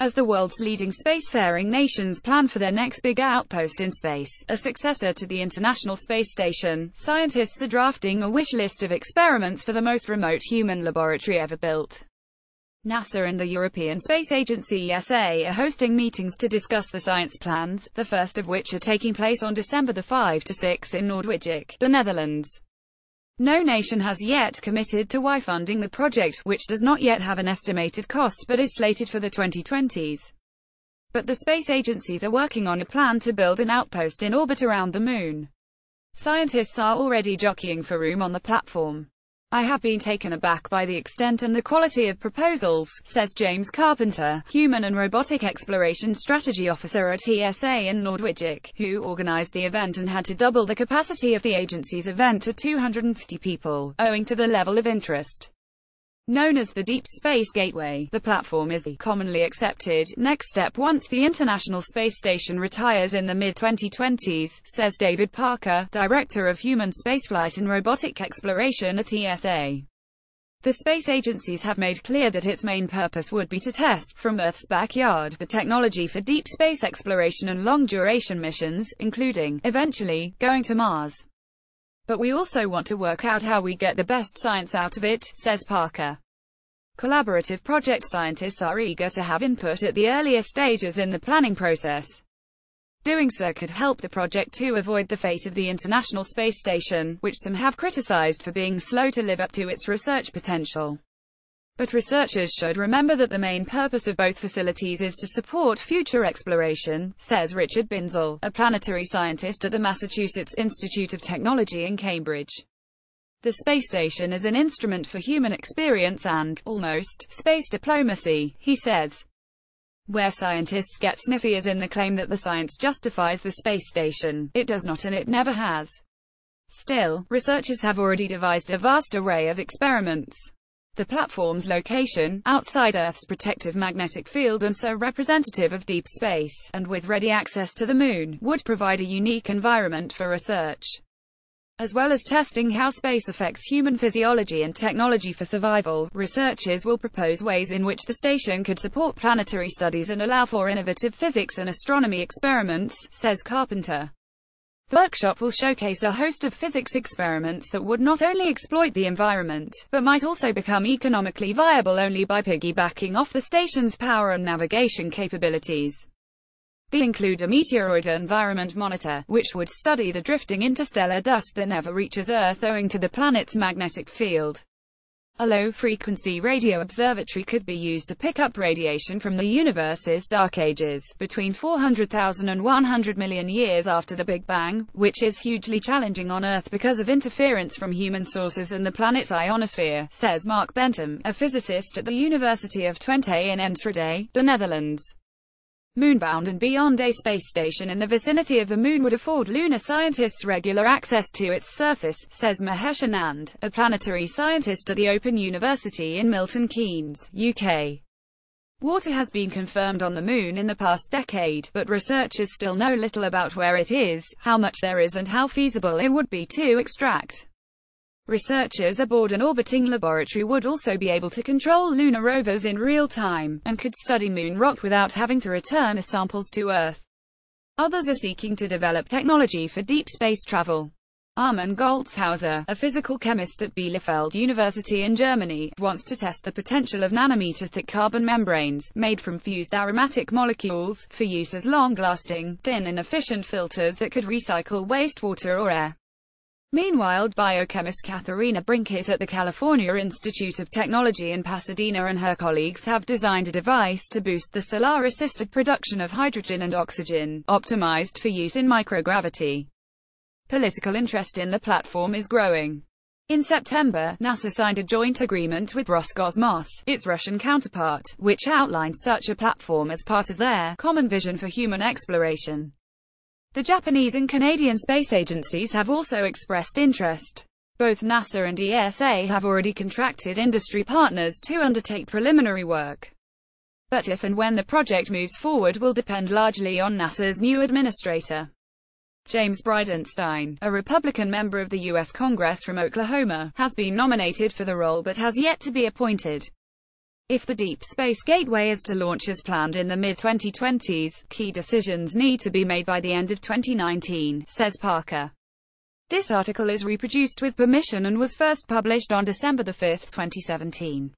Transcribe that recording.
As the world's leading spacefaring nations plan for their next big outpost in space, a successor to the International Space Station, scientists are drafting a wish list of experiments for the most remote human laboratory ever built. NASA and the European Space Agency (ESA) are hosting meetings to discuss the science plans, the first of which are taking place on December 5 to 6 in Noordwijk, the Netherlands. No nation has yet committed to funding the project, which does not yet have an estimated cost but is slated for the 2020s. But the space agencies are working on a plan to build an outpost in orbit around the Moon. Scientists are already jockeying for room on the platform. "I have been taken aback by the extent and the quality of proposals," says James Carpenter, Human and Robotic Exploration Strategy Officer at ESA in Noordwijk, who organized the event and had to double the capacity of the agency's event to 250 people, owing to the level of interest. Known as the Deep Space Gateway, the platform is the commonly accepted next step once the International Space Station retires in the mid-2020s, says David Parker, Director of Human Spaceflight and Robotic Exploration at ESA. The space agencies have made clear that its main purpose would be to test, from Earth's backyard, the technology for deep space exploration and long-duration missions, including, eventually, going to Mars. "But we also want to work out how we get the best science out of it," says Parker. Collaborative project scientists are eager to have input at the earlier stages in the planning process. Doing so could help the project to avoid the fate of the International Space Station, which some have criticized for being slow to live up to its research potential. But researchers should remember that the main purpose of both facilities is to support future exploration, says Richard Binzel, a planetary scientist at the Massachusetts Institute of Technology in Cambridge. The space station is an instrument for human experience and, almost, space diplomacy, he says. Where scientists get sniffy is in the claim that the science justifies the space station. It does not and it never has. Still, researchers have already devised a vast array of experiments. The platform's location, outside Earth's protective magnetic field and so representative of deep space, and with ready access to the Moon, would provide a unique environment for research. As well as testing how space affects human physiology and technology for survival, researchers will propose ways in which the station could support planetary studies and allow for innovative physics and astronomy experiments, says Carpenter. The workshop will showcase a host of physics experiments that would not only exploit the environment, but might also become economically viable only by piggybacking off the station's power and navigation capabilities. These include a meteoroid environment monitor, which would study the drifting interstellar dust that never reaches Earth owing to the planet's magnetic field. A low-frequency radio observatory could be used to pick up radiation from the universe's dark ages, between 400,000 and 100 million years after the Big Bang, which is hugely challenging on Earth because of interference from human sources and the planet's ionosphere, says Mark Bentham, a physicist at the University of Twente in Enschede, the Netherlands. Moonbound and beyond, a space station in the vicinity of the Moon would afford lunar scientists regular access to its surface, says Mahesh Anand, a planetary scientist at the Open University in Milton Keynes, UK. Water has been confirmed on the Moon in the past decade, but researchers still know little about where it is, how much there is and how feasible it would be to extract. Researchers aboard an orbiting laboratory would also be able to control lunar rovers in real time, and could study Moon rock without having to return the samples to Earth. Others are seeking to develop technology for deep space travel. Armin Goltzhauser, a physical chemist at Bielefeld University in Germany, wants to test the potential of nanometer-thick carbon membranes, made from fused aromatic molecules, for use as long-lasting, thin and efficient filters that could recycle wastewater or air. Meanwhile, biochemist Katharina Brinkett at the California Institute of Technology in Pasadena and her colleagues have designed a device to boost the solar-assisted production of hydrogen and oxygen, optimized for use in microgravity. Political interest in the platform is growing. In September, NASA signed a joint agreement with Roscosmos, its Russian counterpart, which outlined such a platform as part of their common vision for human exploration. The Japanese and Canadian space agencies have also expressed interest. Both NASA and ESA have already contracted industry partners to undertake preliminary work. But if and when the project moves forward will depend largely on NASA's new administrator. James Bridenstine, a Republican member of the U.S. Congress from Oklahoma, has been nominated for the role but has yet to be appointed. If the Deep Space Gateway is to launch as planned in the mid-2020s, key decisions need to be made by the end of 2019, says Parker. This article is reproduced with permission and was first published on December 5, 2017.